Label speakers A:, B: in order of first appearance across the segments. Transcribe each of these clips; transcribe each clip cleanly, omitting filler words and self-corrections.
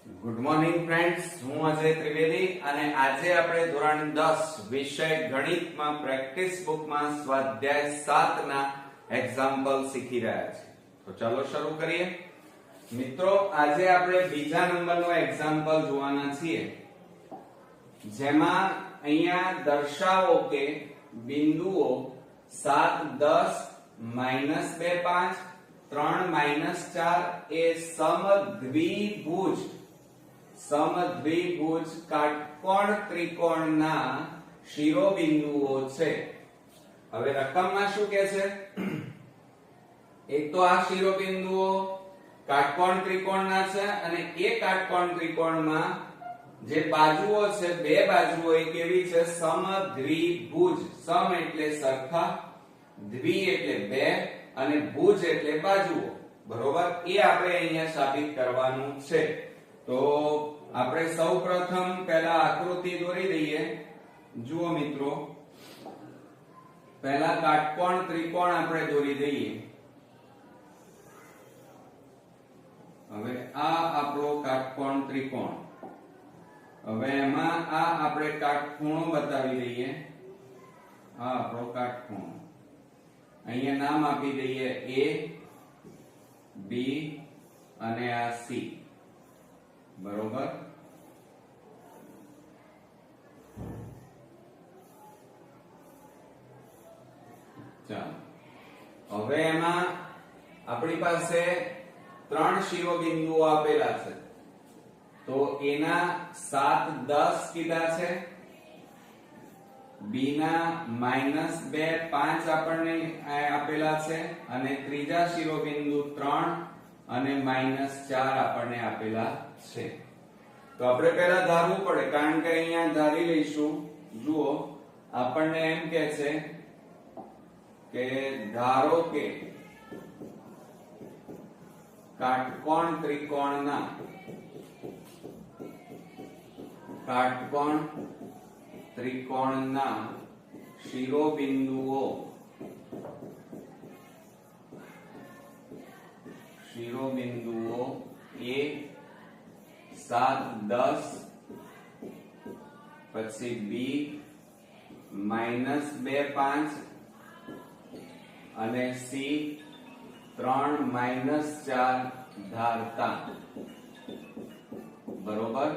A: Good morning friends, હું અજય ત્રિવેદી અને આજે આપણે ધોરણ 10 વિષય ગણિતમાં પ્રેક્ટિસ બુકમાં સ્વાધ્યાય 7 ના એક્ઝામ્પલ શીખી રહ્યા છીએ. તો ચાલો શરૂ કરીએ. મિત્રો, આજે આપણે બીજા નંબરનો એક્ઝામ્પલ જોવાના છીએ, જેમાં અહીંયા દર્શાવો કે બિંદુઓ 7, 10, -2, 5, 3, -4 એ સમદ્વિભુજ કાટકોણ ત્રિકોણના શિરોબિંદુઓ છે. હવે રકમમાં શું કહે છે? એક તો આ શિરોબિંદુઓ કાટકોણ ત્રિકોણના છે અને એ કાટકોણ ત્રિકોણમાં જે બાજુઓ છે, બે બાજુઓ એ કેવી છે? સમદ્વિભુજ. સમ એટલે સરખા, દ્વિ એટલે બે અને ભુજ એટલે બાજુઓ. બરોબર? એ આપણે અહીંયા સાબિત કરવાનું છે. તો આપણે સૌપ્રથમ પહેલા આકૃતિ દોરી દઈએ. જુઓ મિત્રો, પહેલા કાટકોણ ત્રિકોણ આપણે દોરી દઈએ. હવે આ આપણો કાટકોણ ત્રિકોણ. હવે એમાં આ આપણે કાટખૂણો બતાવી દઈએ. આ આપણો કાટખૂણો. અહીંયા નામ આપી દઈએ A, B અને આ C. બરોબર? ચાલો, હવે એમાં આપણી પાસે ત્રણ શિરોબિંદુઓ આપેલા છે. તો એના 7, 10 કીધા છે. B ના -2, 5 આપણને આપેલા છે અને ત્રીજા શિરોબિંદુ 3 અને -4 આપણને આપેલા છે. તો આપણે પહેલા ધારવું પડે, કારણ કે અહીંયા ધારી લઈશું. જુઓ, આપણને એમ કહે છે કે ધારો કે કાટકોણ ત્રિકોણના શિરોબિંદુઓ A 7, 10, પછી B -2, 5 અને C 3, -4 ધારતા. બરોબર?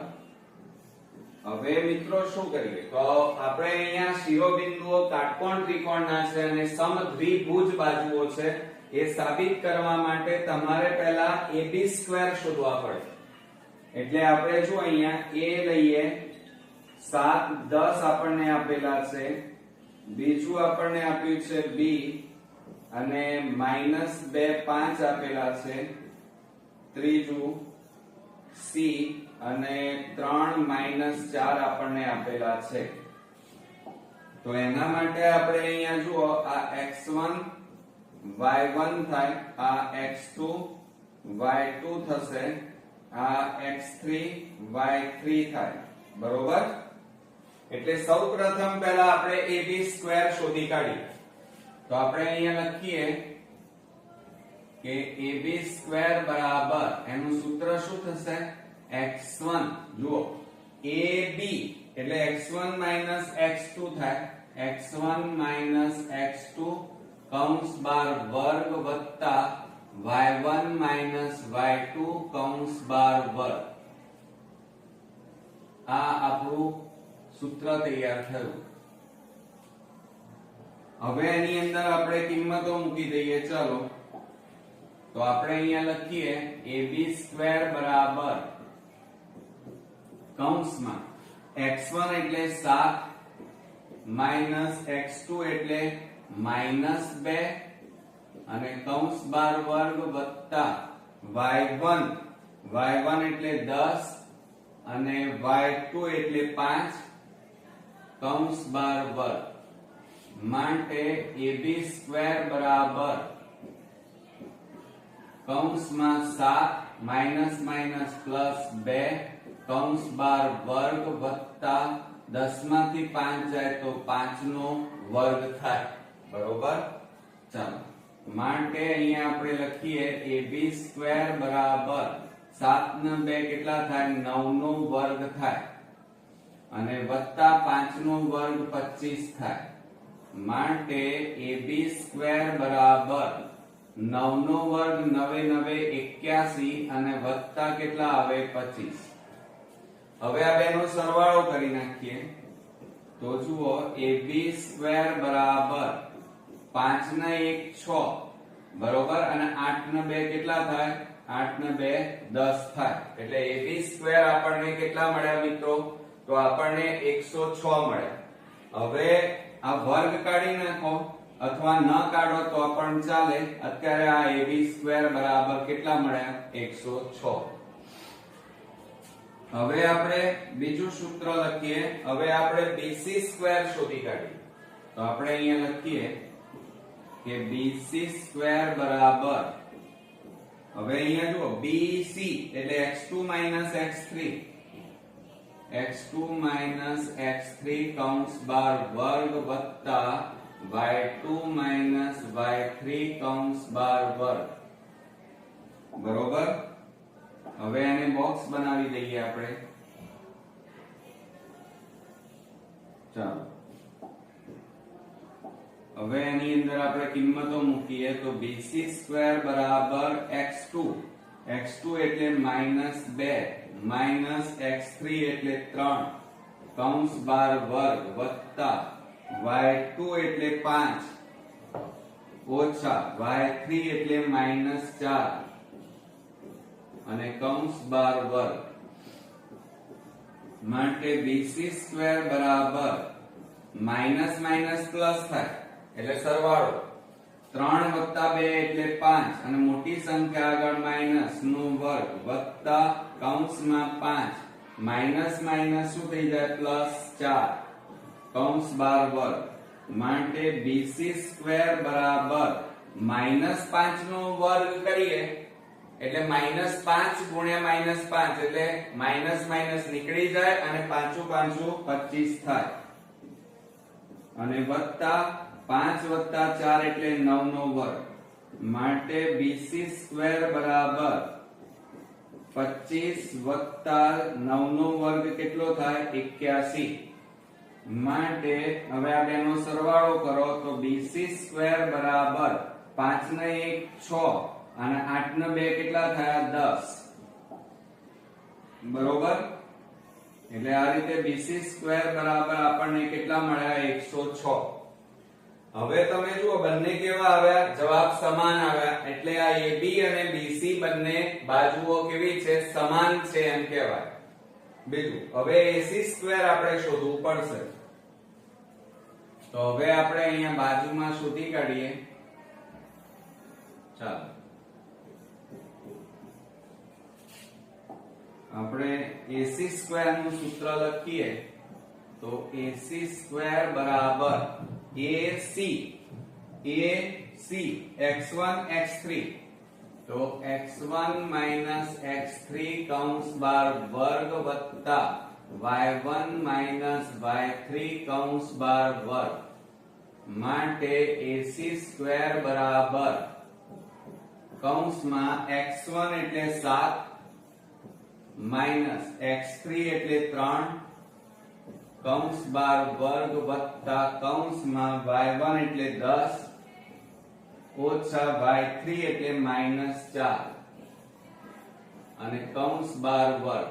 A: હવે મિત્રો શું કરીએ? તો આપણે અહીંયા શિરોબિંદુઓ કાટકોણ ત્રિકોણના છે અને સમદ્વિભુજ બાજુઓ છે. એ સાબિત કરવા માટે તમારે પહેલા AB² શોધવા પડે. એટલે આપણે જો અહીંયા A લઈએ, 7, 10 આપણને આપેલા છે. બીજું આપણને આપ્યું છે B અને -2, 5 આપેલા છે. ત્રીજું C અને 3, -4 આપણને આપેલા છે. તો એના માટે આપણે અહીંયા જુઓ, આ x1 y1 થાય, આ x2 y2 થશે, આ x3 y3 થાય. બરોબર? એટલે સૌપ્રથમ પહેલા આપણે AB² શોધી કાઢીએ. તો આપણે અહીંયા લખીએ કે AB² બરાબર, એનું સૂત્ર શું થશે? x1. જુઓ, AB એટલે x1 x2 થાય, x1 x2 કૌંસ બાર વર્ગ વત્તા y1 y2 કૌંસ બાર વર્ગ. આ આપણું સૂત્ર તૈયાર થયું. હવે એની અંદર આપણે કિંમતો મૂકી દઈએ. ચાલો, તો આપણે અહીંયા લખીએ AB² બરાબર કૌંસમાં x1 એટલે 7 x2 એટલે -2 અને કૌંસ બાર વર્ગ વત્તા y1 એટલે 10 અને y2 એટલે 5 કૌંસ બાર વર્ગ. માટે AB² બરાબર કૌંસમાં 7 -2 કૌંસ બાર વર્ગ વત્તા 10 માંથી 5 જાય તો 5 નો વર્ગ થાય. બરોબર? ચાલો, માટે અહીંયા આપણે લખીએ AB² બરાબર 7 ને 2 કેટલા થાય? 9 નો વર્ગ થાય અને વત્તા 5 નો વર્ગ 25 થાય. માટે ab સ્ક્વેર બરાબર 9 નો વર્ગ 9 9 81 અને વત્તા કેટલા આવે? 25. હવે આ બેનો સરવાળો કરી નાખીએ તો જુઓ ab સ્ક્વેર બરાબર 5 ને 1 6 બરોબર અને 8 ને 2 કેટલા થાય? 8 ને 2 10 થાય. એટલે ab સ્ક્વેર આપણને કેટલા મળ્યા મિત્રો? તો આપણને 106 મળ્યા. હવે આ વર્ગ કાઢી નાખો અથવા ન કાઢો તો પણ ચાલે. અત્યારે આ ab સ્ક્વેર બરાબર કેટલા મળ્યા? 106. હવે આપણે બીજું સૂત્ર લખીએ. હવે આપણે bc સ્ક્વેર શોધી કાઢીએ. તો આપણે અહીંયા લખીએ કે bc સ્ક્વેર બરાબર, હવે અહીંયા જુઓ bc એટલે x2 x3 x2 x3 કૌંસ બાર વર્ગ વત્તા y2 y3 કૌંસ બાર વર્ગ. બરોબર. હવે આને બોક્સ બનાવી દઈએ આપણે. ચાલો હવે એની અંદર આપણે કિંમતો મૂકીએ તો bc સ્ક્વેર બરાબર x2 એટલે -2 x3 એટલે 3 કૌંસ બાર વર્ગ વત્તા y2 એટલે 5 ઓછા y3 એટલે -4 અને કૌંસ બાર વર્ગ. માટે bc સ્ક્વેર બરાબર માઈનસ માઈનસ પ્લસ થાય એટલે સરવાળો 3 વત્તા 2 એટલે 5 અને મોટી સંખ્યા આગળ માઈનસ નો વર્ગ વત્તા કૌંસમાં 5 માઈનસ માઈનસ શું થઈ જાય? +4 કૌંસ બાર વર્ગ. માટે bc સ્ક્વેર બરાબર -5 નો વર્ગ કરીએ એટલે -5 ગુણ્યા -5 એટલે માઈનસ માઈનસ નીકળી જાય અને 5 5 25 થાય અને વત્તા 5 વત્તા 4 એટલે 9 નો વર્ગ. માટે bc સ્ક્વેર બરાબર 25 વત્તા 9 નો વર્ગ કેટલો થાય? 81. માટે હવે આ બેનો સરવાળો કરો તો bc સ્ક્વેર બરાબર 5 ને 1 6 અને 8 ને 2 કેટલા થયા? 10. બરોબર. એટલે આ રીતે bc સ્ક્વેર બરાબર આપણને કેટલા મળ્યા? 106. હવે તમે જુઓ બંને કેવા આવ્યા? જવાબ સમાન આવ્યા. એટલે આ ab અને bc બંને બાજુઓ કેવી છે? સમાન છે એમ કહેવાય. બીજું હવે ac સ્ક્વેર આપણે શોધવું પડશે. તો હવે આપણે અહીંયા બાજુમાં શોધી કાઢીએ. ચાલો આપણે ac સ્ક્વેર નું સૂત્ર લખીએ તો ac સ્ક્વેર બરાબર ac x1 x3 તો x1 x3 કૌંસ બાર વર્ગ વત્તા y1 y3 કૌંસ બાર વર્ગ. માટે ac સ્ક્વેર બરાબર કૌંસમાં x1 એટલે 7 x3 એટલે 3 કૌંસ બાર વર્ગ વત્તા કૌંસમાં y1 એટલે 10 ઓછા y3 એટલે -4 અને કૌંસ બાર વર્ગ.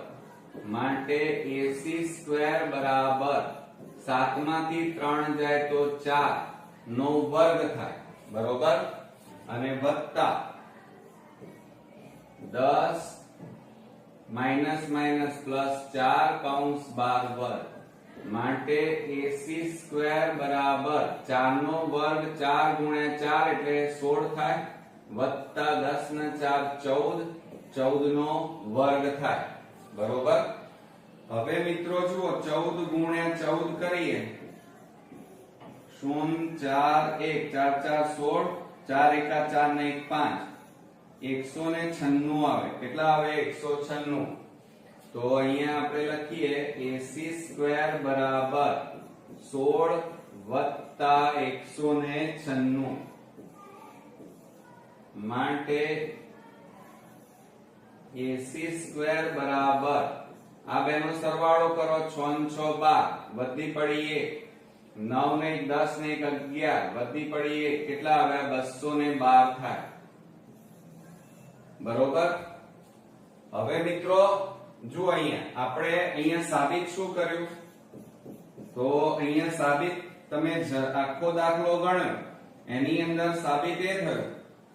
A: માટે ac સ્ક્વેર બરાબર 7 માંથી 3 જાય તો 4 નો વર્ગ થાય. બરોબર. અને વત્તા 10 માઈનસ માઈનસ +4 કૌંસ બાર વર્ગ. માટે ac સ્ક્વેર બરાબર 4 નો વર્ગ 4 ગુણ્યા 4 એટલે 16 થાય વત્તા 10 ને 4 14 નો વર્ગ થાય. બરોબર. હવે મિત્રો જુઓ 14 ગુણ્યા 14 કરીએ 0 4 1 4 4 16 4 1 4 ને 1 5 196 આવે. કેટલા આવે? 196. તો અહીંયા આપણે લખીએ ac સ્ક્વેર બરાબર 16 વત્તા 196. માટે AC² બરાબર આ બેનો સરવાળો કરો 6 ને 6 12 વધી પડી 1 9 ને 10 ને 11 વધી પડી 1 કેટલા આવ્યા 212 થાય બરોબર। હવે મિત્રો જો અહીંયા આપણે અહીંયા સાબિત શું કર્યું તો અહીંયા સાબિત તમે આખો દાખલો ગણ્યો એની અંદર સાબિત એ થયું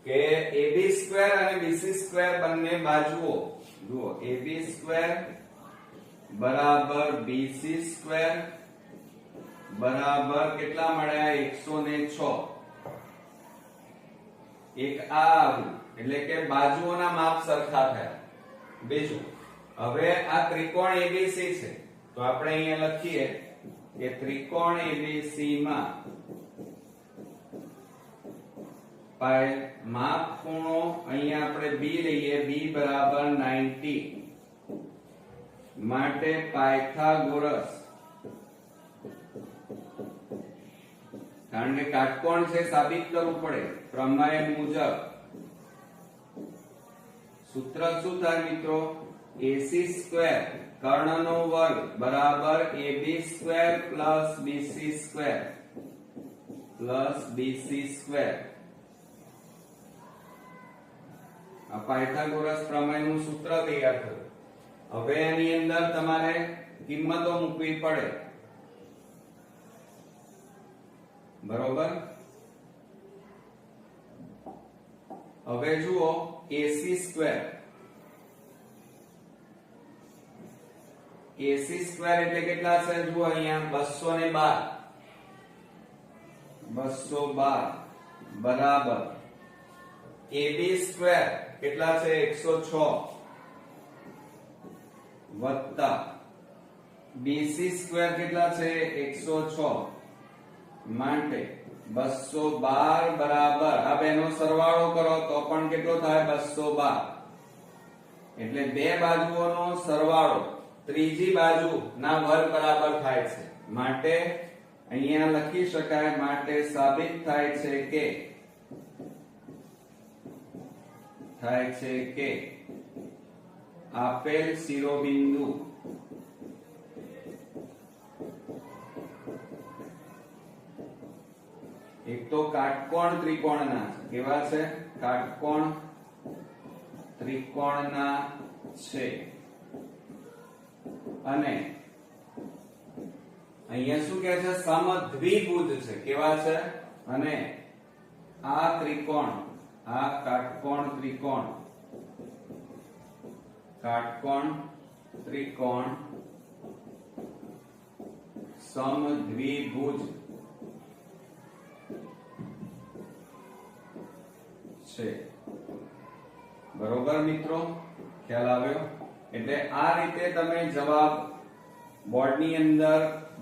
A: કે AB² અને BC² બંને બાજુઓ જુઓ AB² બરાબર BC² બરાબર કેટલા મળ્યા 106 એક આ આવ્યું એટલે કે બાજુઓના માપ સરખા થયા। બીજું હવે આ ત્રિકોણ ABC છે તો આપણે અહીંયા લખીએ કે ત્રિકોણ ABC માં માપ ખૂણો અહીંયા આપણે B લઈએ B બરાબર 90 માટે પાયથાગોરસ કારણ કે કાટકોણ છે સાબિત કરવું પડે પ્રમેય મુજબ સૂત્ર શું થાય મિત્રો AC² કર્ણનો વર્ગ બરાબર AB² BC² આ પાયથાગોરસ પ્રમેયનું સૂત્ર તૈયાર થયું। હવે એની અંદર તમારે કિંમતો મૂકવી પડે બરોબર। હવે જુઓ AC² એટલે કેટલા છે જુઓ અહીંયા 212 બરાબર AB² કેટલા છે 106 વત્તા BC² કેટલા છે 106 માટે 212 બરાબર આ બેનો સરવાળો કરો તો પણ કેટલો થાય 212 એટલે બે બાજુઓનો સરવાળો ત્રીજી બાજુ ના વર્ગ બરાબર થાય છે માટે અહીંયા લખી શકાય માટે સાબિત થાય છે કે આપેલ શિરોબિંદુ એક તો કાટકોણ ત્રિકોણના કેવા છે કાટકોણ ત્રિકોણના છે અને અહીંયા શું કહે છે સમદ્વિભુજ છે કેવા છે અને આ ત્રિકોણ આ કાટકોણ ત્રિકોણ સમદ્વિભુજ છે બરોબર મિત્રો ખ્યાલ આવ્યો। એટલે આ રીતે તમે જવાબ બોર્ડની અંદર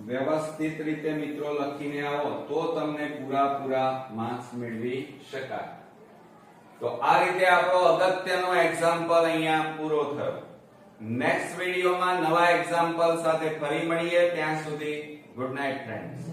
A: વ્યવસ્થિત રીતે મિત્રો લખીને આવો તો તમને પૂરા માર્ક્સ મેળવી શકાય। તો આ રીતે આપણો અગત્યનો એક્ઝામ્પલ અહીંયા પૂરો થયો। નેક્સ્ટ વિડિયોમાં નવા એક્ઝામ્પલ સાથે ફરી મળીએ, ત્યાં સુધી ગુડ નાઇટ ફ્રેન્ડ્સ।